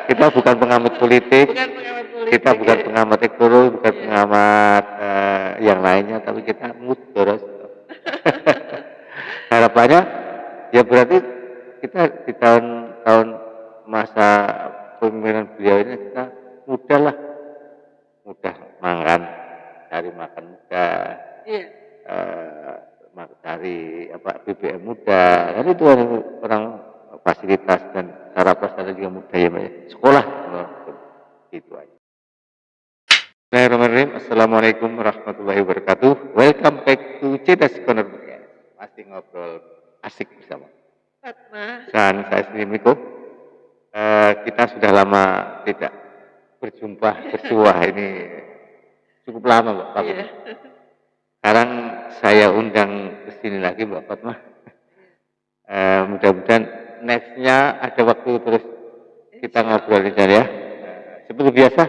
Kita bukan pengamat politik, kita bukan pengamat ekonomi, bukan pengamat yang lainnya, tapi kita mudorot. Harapannya ya berarti kita di tahun-tahun masa pemimpinan beliau ini kita mudah lah, mudah makan, cari makan mudah, cari BBM mudah, kan itu orang fasilitas dan cara prasarana juga mudah ya, Mbak. Sekolah gitu aja. Bismillahirrahmanirrahim. Assalamualaikum warahmatullahi wabarakatuh. Welcome back to Cerdas Corner Podcast. Masih ngobrol asik bersama Fatma dan saya sendiri Miko. Kita sudah lama tidak berjumpa bersua, ini cukup lama Mbak Fatma. Yeah. Sekarang saya undang ke sini lagi Mbak Fatma. Mudah-mudahan nextnya ada waktu terus kita ngobrol di sana ya. Seperti biasa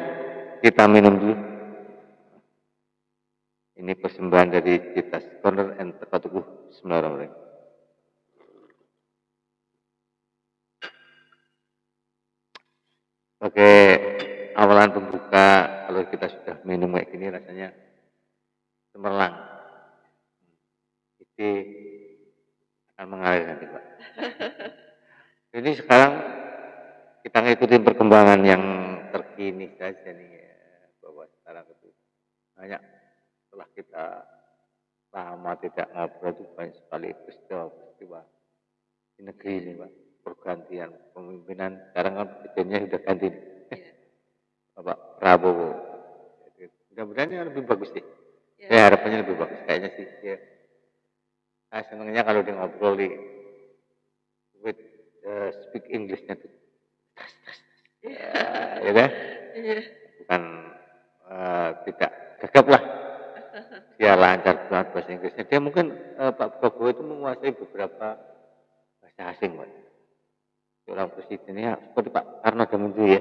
kita minum dulu. Ini persembahan dari Cerdas Corner and Teka Tukuh. Bismillahirrahmanirrahim. Oke, awalan pembuka kalau kita sudah minum kayak gini rasanya cemerlang. Ini akan mengalir nanti Pak. Jadi sekarang kita ngikutin perkembangan yang terkini saja nih ya, bahwa sekarang itu banyak setelah kita lama tidak ngobrol itu banyak sekali peristiwa di negeri ini Pak, pergantian pemimpinan. Sekarang kan presidennya sudah ganti nih. Bapak Prabowo. Mudah-mudahan yang lebih bagus sih. Ya harapannya lebih bagus kayaknya sih. Ya. Nah, senangnya kalau dia ngobrol di with speak Englishnya tuh ya kan? Bukan tidak gagap lah. Dia lancar banget bahasa Inggrisnya. Dia mungkin Pak Prabowo itu menguasai beberapa bahasa asing, Pak. Seorang presidennya seperti Pak Karno Damandu ya.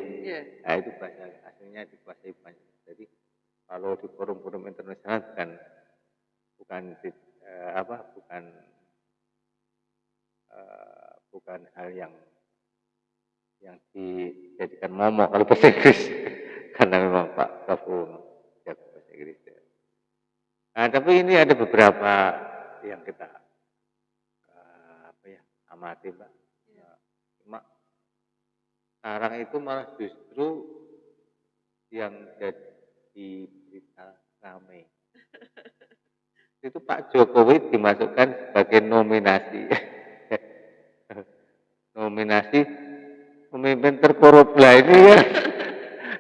Nah itu bahasa asingnya dikuasai banyak. Jadi kalau di forum-forum internasional bukan hal yang dijadikan momok kalau bahasa Inggris karena memang Pak Prabowo jago bahasa Inggris. Nah tapi ini ada beberapa yang kita amati Pak. Cuma sekarang itu malah justru yang jadi berita ramai itu Pak Jokowi dimasukkan sebagai nominasi pemimpin terkorup lah ini ya.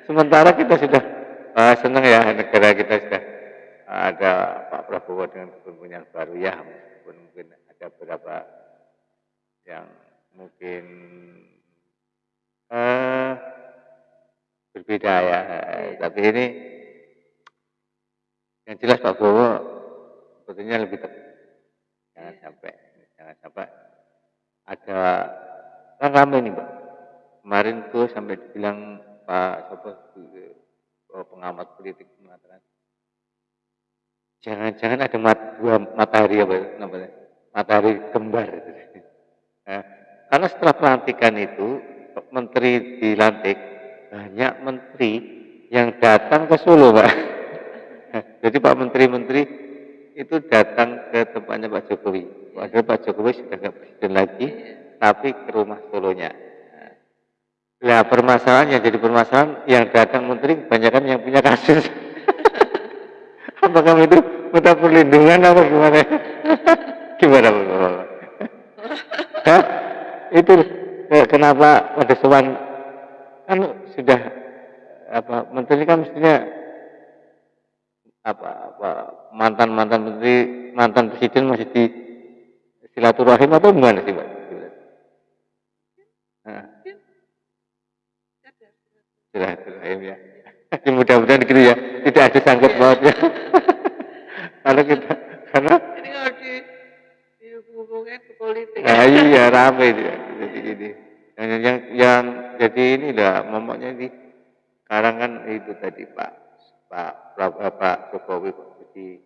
Sementara kita sudah senang ya negara kita sudah ada Pak Prabowo dengan kepemimpinan baru ya, mungkin ada beberapa yang mungkin berbeda ya, tapi ini yang jelas Pak Prabowo sebetulnya lebih tepat. Jangan sampai ada kan ramai nih Pak. Kemarin tuh sampai dibilang Pak pengamat politik mengatakan jangan-jangan ada dua matahari apa namanya, matahari kembar. Nah, karena setelah pelantikan itu menteri dilantik, banyak menteri yang datang ke Solo Pak. Jadi Pak menteri-menteri itu datang ke tempatnya Pak Jokowi. Padahal Pak Jokowi sudah nggak presiden lagi, tapi ke rumah Solonya. Nah permasalahannya jadi permasalahan yang datang menteri kebanyakan yang punya kasus. Apakah itu minta perlindungan apa gimana? Gimana Bapak? Itu kenapa pada soal kan sudah menteri kan mestinya mantan menteri mantan presiden masih di silaturahim atau gimana sih Pak? silaturahim ya. Mudah-mudahan gitu ya, tidak ada sangkut pautnya. Kalau kita karena Ini kalau dihubungkan ke politik. iya rame dia jadi gini. Yang jadi ini lah momoknya di sekarang kan itu tadi Pak Jokowi di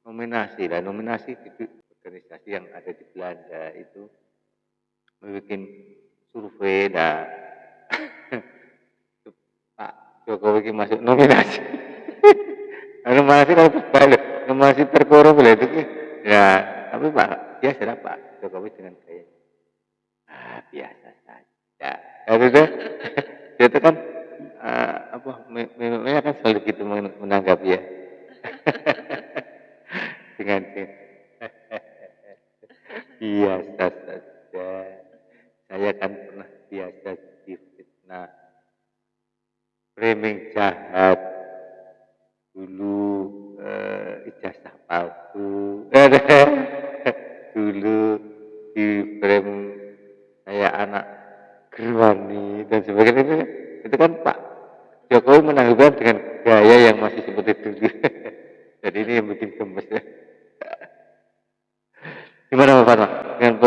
nominasi di organisasi yang ada di Belanda itu membuat survei dah Pak Jokowi ini masuk nominasi. Nominasi kalau terbalik, nominasi terkorup lah itu ya, tapi Pak biasa lah Pak Jokowi dengan gaya biasa saja. Itu dia itu kan apa memangnya kan selalu gitu menanggapi ya. dengan biasa saja. Saya kan pernah biasa difitnah, framing jahat, dulu ijazah palsu, dulu di frame saya anak gerwani dan sebagainya itu kan Pak Jokowi menanggapi dengan gaya yang masih seperti dulu. Jadi ini yang bikin gemes ya. Gimana Mbak Fatma dengan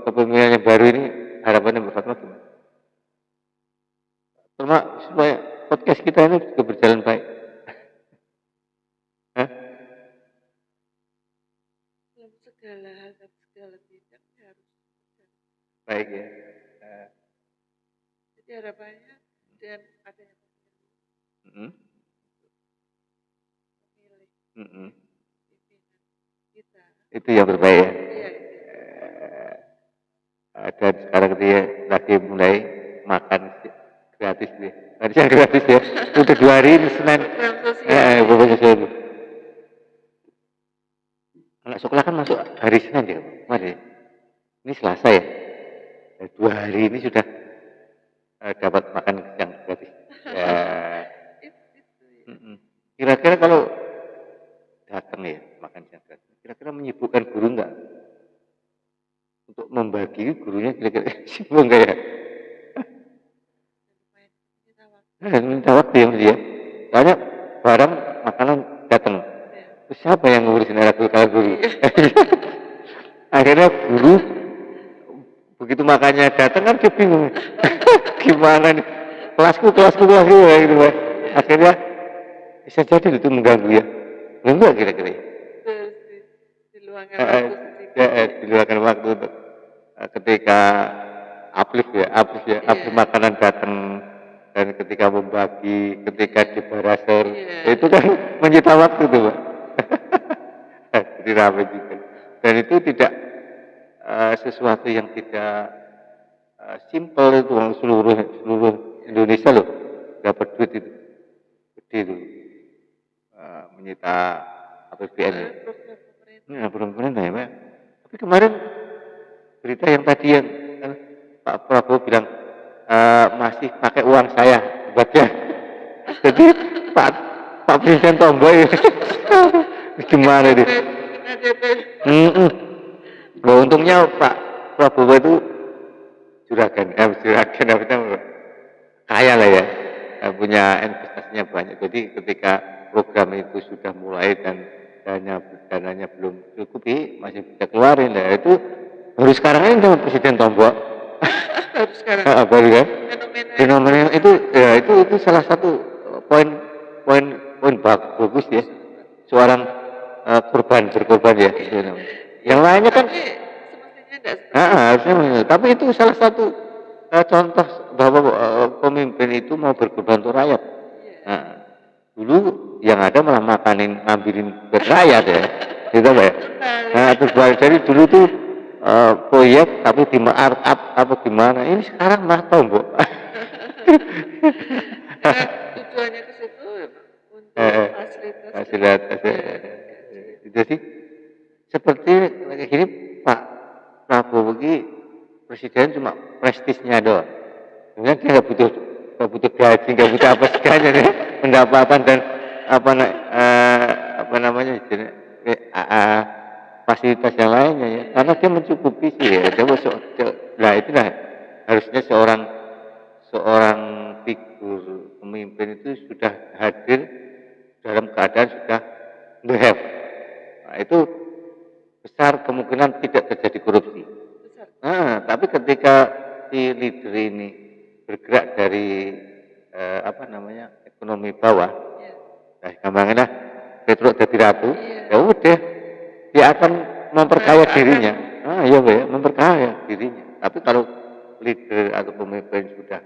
kepemimpinan yang baru ini harapannya Mbak Fatma gimana? Supaya podcast kita ini juga berjalan baik. Hah? Dalam segala hal dan segala bidang harus Baik ya. Jadi harapannya dengan adanya pemilih pimpinan kita itu yang berbahaya. Iya. Dan sekarang dia lagi mulai makan gratis nih. Harusnya gratis ya. Udah 2 hari ini Senin. Program sosial. Anak sekolah kan masuk hari Senin ya, kemarin. Ini Selasa ya. 2 hari ini sudah dapat makan yang gratis. Ya. Kira-kira kalau datang ya makan siang gratis, kira-kira menyibukkan guru enggak? Untuk membagi gurunya kira-kira sibuk enggak ya? Minta waktu ya dia. Soalnya barang makanan datang. Terus siapa yang ngurusin anak guru? Akhirnya guru begitu makannya datang kan dia bingung. Gimana nih? Kelasku ya gitu Pak. Akhirnya bisa jadi itu mengganggu ya. Enggak kira-kira. Diluangkan waktu untuk ketika uplift makanan datang dan ketika membagi, ketika di barasor, itu kan menyita waktu tuh Pak. Jadi ramai juga. Dan itu tidak sesuatu yang tidak simple itu seluruh Indonesia loh dapat duit itu gede itu menyita APBN ya. Pemerintah ya Pak. Tapi kemarin berita yang tadi yang Pak Prabowo bilang masih pakai uang saya bagian. Jadi Pak Presiden tomboy gimana nih? Untungnya Pak Prabowo itu juragan kaya lah ya, punya investasinya banyak. Jadi ketika program itu sudah mulai dan dananya belum cukupi masih bisa keluarin lah itu baru sekarang ini dengan Presiden tombol. Baru sekarang. Baru kan? Fenomena itu ya itu salah satu poin bagus ya. Seorang berkorban ya. Yang lainnya kan harusnya tapi itu salah satu contoh bahwa pemimpin itu mau berkorban untuk rakyat. Dulu yang ada malah ngambilin buat rakyat ya. Gitu Pak ya. Terbalik dari dulu tuh proyek tapi di markup apa gimana. Ini sekarang malah tombol. Tujuannya ke situ untuk fasilitas. Jadi seperti kayak gini Pak Prabowo ini presiden cuma prestisnya doang. Sebenarnya dia nggak butuh gaji, nggak butuh apa segalanya ya. Pendapatan dan apa namanya fasilitas yang lainnya ya. Karena dia mencukupi sih ya. Nah itulah harusnya seorang figur pemimpin itu sudah hadir dalam keadaan sudah behave. Nah, itu besar kemungkinan tidak terjadi korupsi. Besar. Tapi ketika si leader ini bergerak dari ekonomi bawah, Iya. gampangnya Petruk jadi ratu, Iya. ya udah dia akan memperkaya Akan dirinya. Iya Mbak ya, memperkaya dirinya. Tapi kalau leader atau pemimpin sudah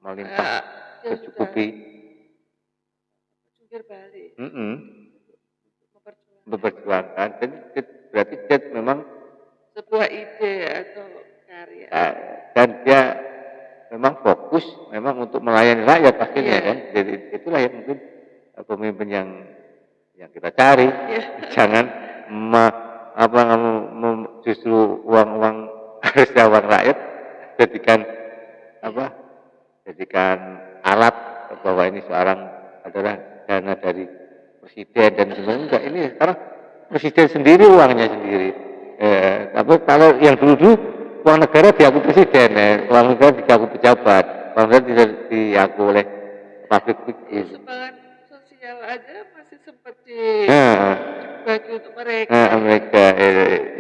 melimpah dia sudah mencukupi, jungkir balik, memperjuangkan memperjuangkan, jadi berarti dia memang sebuah ide atau karya. dan dia memang fokus memang untuk melayani rakyat pastinya Iya. kan. Jadi itulah yang mungkin pemimpin yang kita cari. Iya. Jangan justru uang harusnya uang rakyat jadikan alat bahwa ini seorang adalah dana dari presiden dan sebenarnya enggak, ini sekarang presiden sendiri uangnya sendiri. Tapi kalau yang dulu uang negara diaku presiden, uang negara diaku pejabat, uang negara tidak diaku oleh public Ya, figure. sumbangan sosial aja masih sempat dibagi untuk mereka. Mereka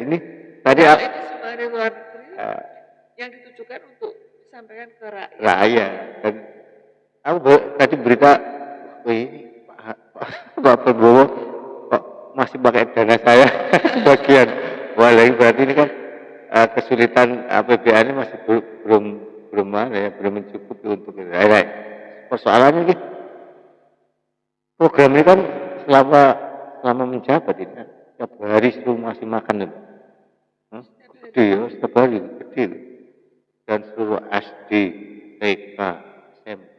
ini tadi Kalau ini sumbangan dari luar negeri yang ditujukan untuk disampaikan ke rakyat. Dan aku tadi berita, ini Pak Prabowo kok masih pakai dana saya bagian. Wah, berarti ini kan kesulitan APBN ini masih belum mencukupi untuk ini. Persoalannya ini program ini kan selama menjabat ini kan setiap hari itu masih makan itu. Gede ya, setiap hari gede. Dan seluruh SD, TK, SMP,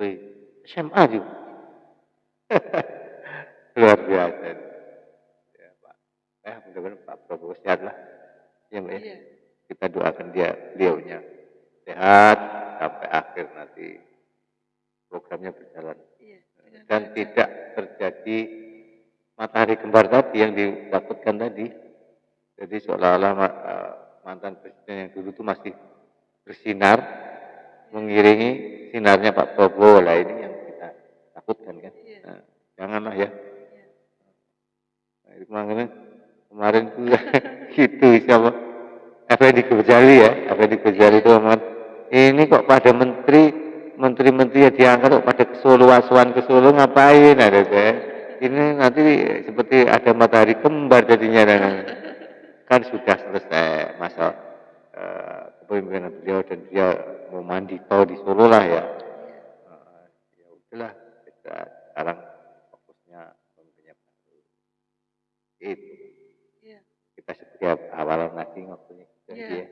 SMA juga. Luar biasa. Ya, Pak. Mudah-mudahan Pak Prabowo sehat lah. Ya, Mbak. Iya. Kita doakan beliaunya sehat sampai akhir nanti programnya berjalan. Iya. Dan tidak terjadi matahari kembar tadi yang ditakutkan tadi. Jadi seolah-olah mantan presiden yang dulu itu masih bersinar, mengiringi sinarnya Pak Prabowo lah, ini yang kita takutkan kan. Nah, janganlah ya. Nah, kemarin tuh gitu siapa? Effendi Ghazali ya, Effendi Ghazali itu aman. Ini kok pada menteri-menteri ya diangkat kok pada ke Solo, asuhan ke Solo ngapain ada deh. Ini nanti seperti ada matahari kembar jadinya. Kan sudah selesai masa kepemimpinan beliau dan dia mau mandi tol di Solo lah ya. Ya udahlah, kita sekarang fokusnya pemimpinnya baru. Itu. Kita setiap awalan lagi waktunya ya.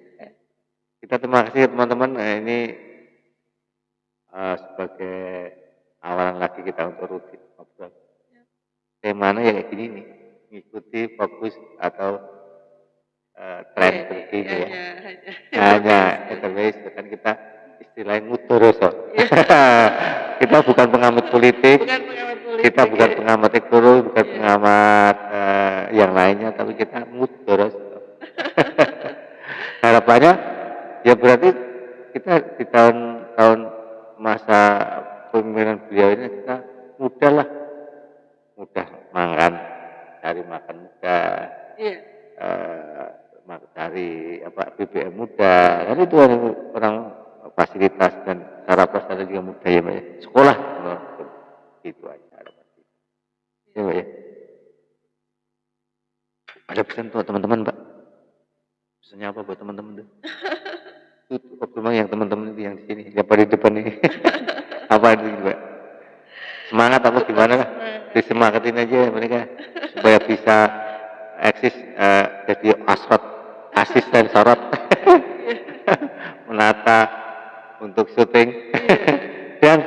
Kita terima kasih teman-teman. Ini sebagai awalan lagi kita untuk rutin ngobrol. Temanya ya kayak gini nih, mengikuti fokus atau tren terkini ya. Hanya otherwise kan kita istilahnya mudoroso. Kita bukan pengamat politik, kita bukan pengamat ekonomi, bukan pengamat yang lainnya, tapi kita mudoroso. Harapannya ya berarti kita di tahun masa pemimpinan beliau ini kita mudah makan, cari makan mudah, cari BBM mudah, kan itu orang fasilitas dan cara prasarana juga mudah ya Mbak ya. Sekolah itu aja harapan kita. Ya Mbak ya. Ada pesan untuk teman-teman Mbak? Pesannya apa buat teman-teman tuh? Memang yang teman-teman itu yang di sini, yang di depan ini. Apa itu Mbak? Semangat apa gimana lah? Disemangatin aja mereka supaya bisa eksis jadi asisten sorot menata untuk syuting. Dan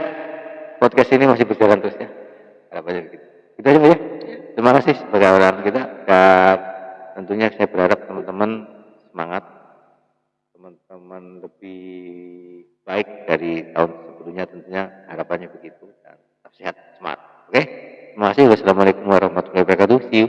podcast ini masih berjalan terus ya. Harapannya begitu. Kita aja ya. Terima kasih sebagai orang kita, dan tentunya saya berharap teman-teman semangat, teman-teman lebih baik dari tahun sebelumnya, tentunya harapannya begitu, dan tetap sehat, semangat. Oke? Terima kasih. Wassalamualaikum warahmatullahi wabarakatuh. See you.